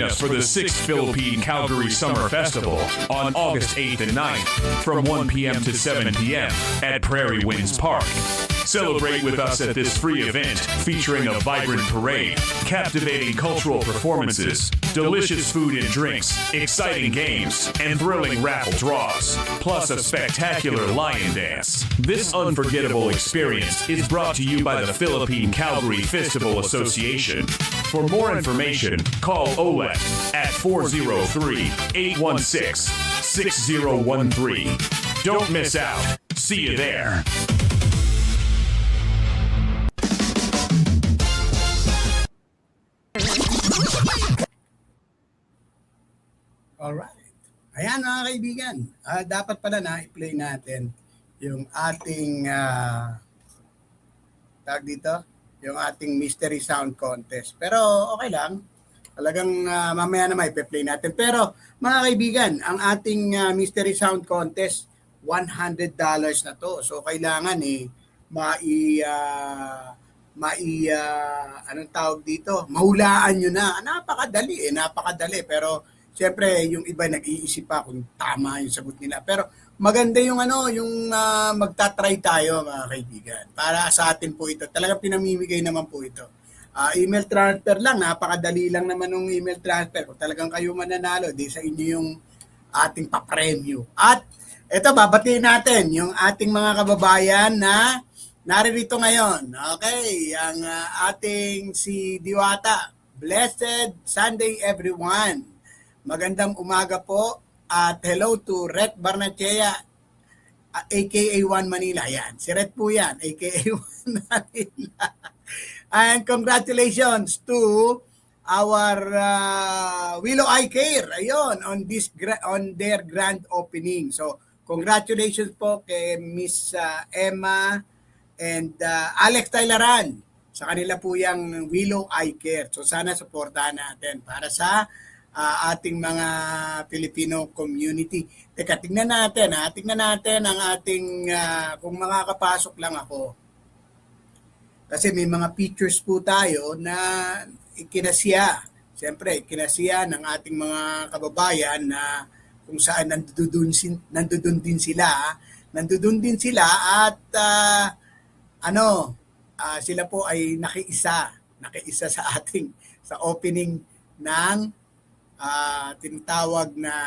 us for the 6th Philippine Calgary Summer Festival on August 8th and 9th from 1 p.m. to 7 p.m. at Prairie Winds Park. Celebrate with us at this free event featuring a vibrant parade, captivating cultural performances, delicious food and drinks, exciting games, and thrilling raffle draws, plus a spectacular lion dance. This unforgettable experience is brought to you by the Philippine Calgary Festival Association. For more information, call OLET at 403-816-6013. Don't miss out. See you there. Alright. Ayan mga kaibigan, dapat pala na i-play natin yung ating tag dito, yung ating Mystery Sound Contest. Pero okay lang, talagang mamaya na may play natin. Pero mga kaibigan, ang ating Mystery Sound Contest, $100 na to. So kailangan anong tawag dito? Mahulaan nyo na. Napakadali. Pero siyempre, yung iba nag-iisip pa kung tama yung sagot nila. Pero maganda yung magta-try tayo mga kaibigan. Para sa atin po ito. Talagang pinamimigay naman po ito. Email transfer lang. Napakadali lang naman ng email transfer. Kung talagang kayo mananalo, di sa inyo yung ating papremyo. At ito, babatiin natin yung ating mga kababayan na naririto ngayon. Okay, ang ating si Diwata. Blessed Sunday everyone. Magandang umaga po at hello to Ret Barnachea aka 1 Manila. Yan, si Ret po yan, aka 1 Manila. And congratulations to our Willow Eye Care. Ayun, on their grand opening. So, congratulations po kay Miss Emma and Alex Taylaran sa kanila po yung Willow Eye Care. So sana suportahan natin para sa ating mga Filipino community. Teka, tingnan natin ang ating, kung makakapasok lang ako. Kasi may mga pictures po tayo na ikinasiya. Siyempre, ikinasiya ng ating mga kababayan na kung saan nandoon din sila at sila po ay nakiisa sa opening ng tinatawag na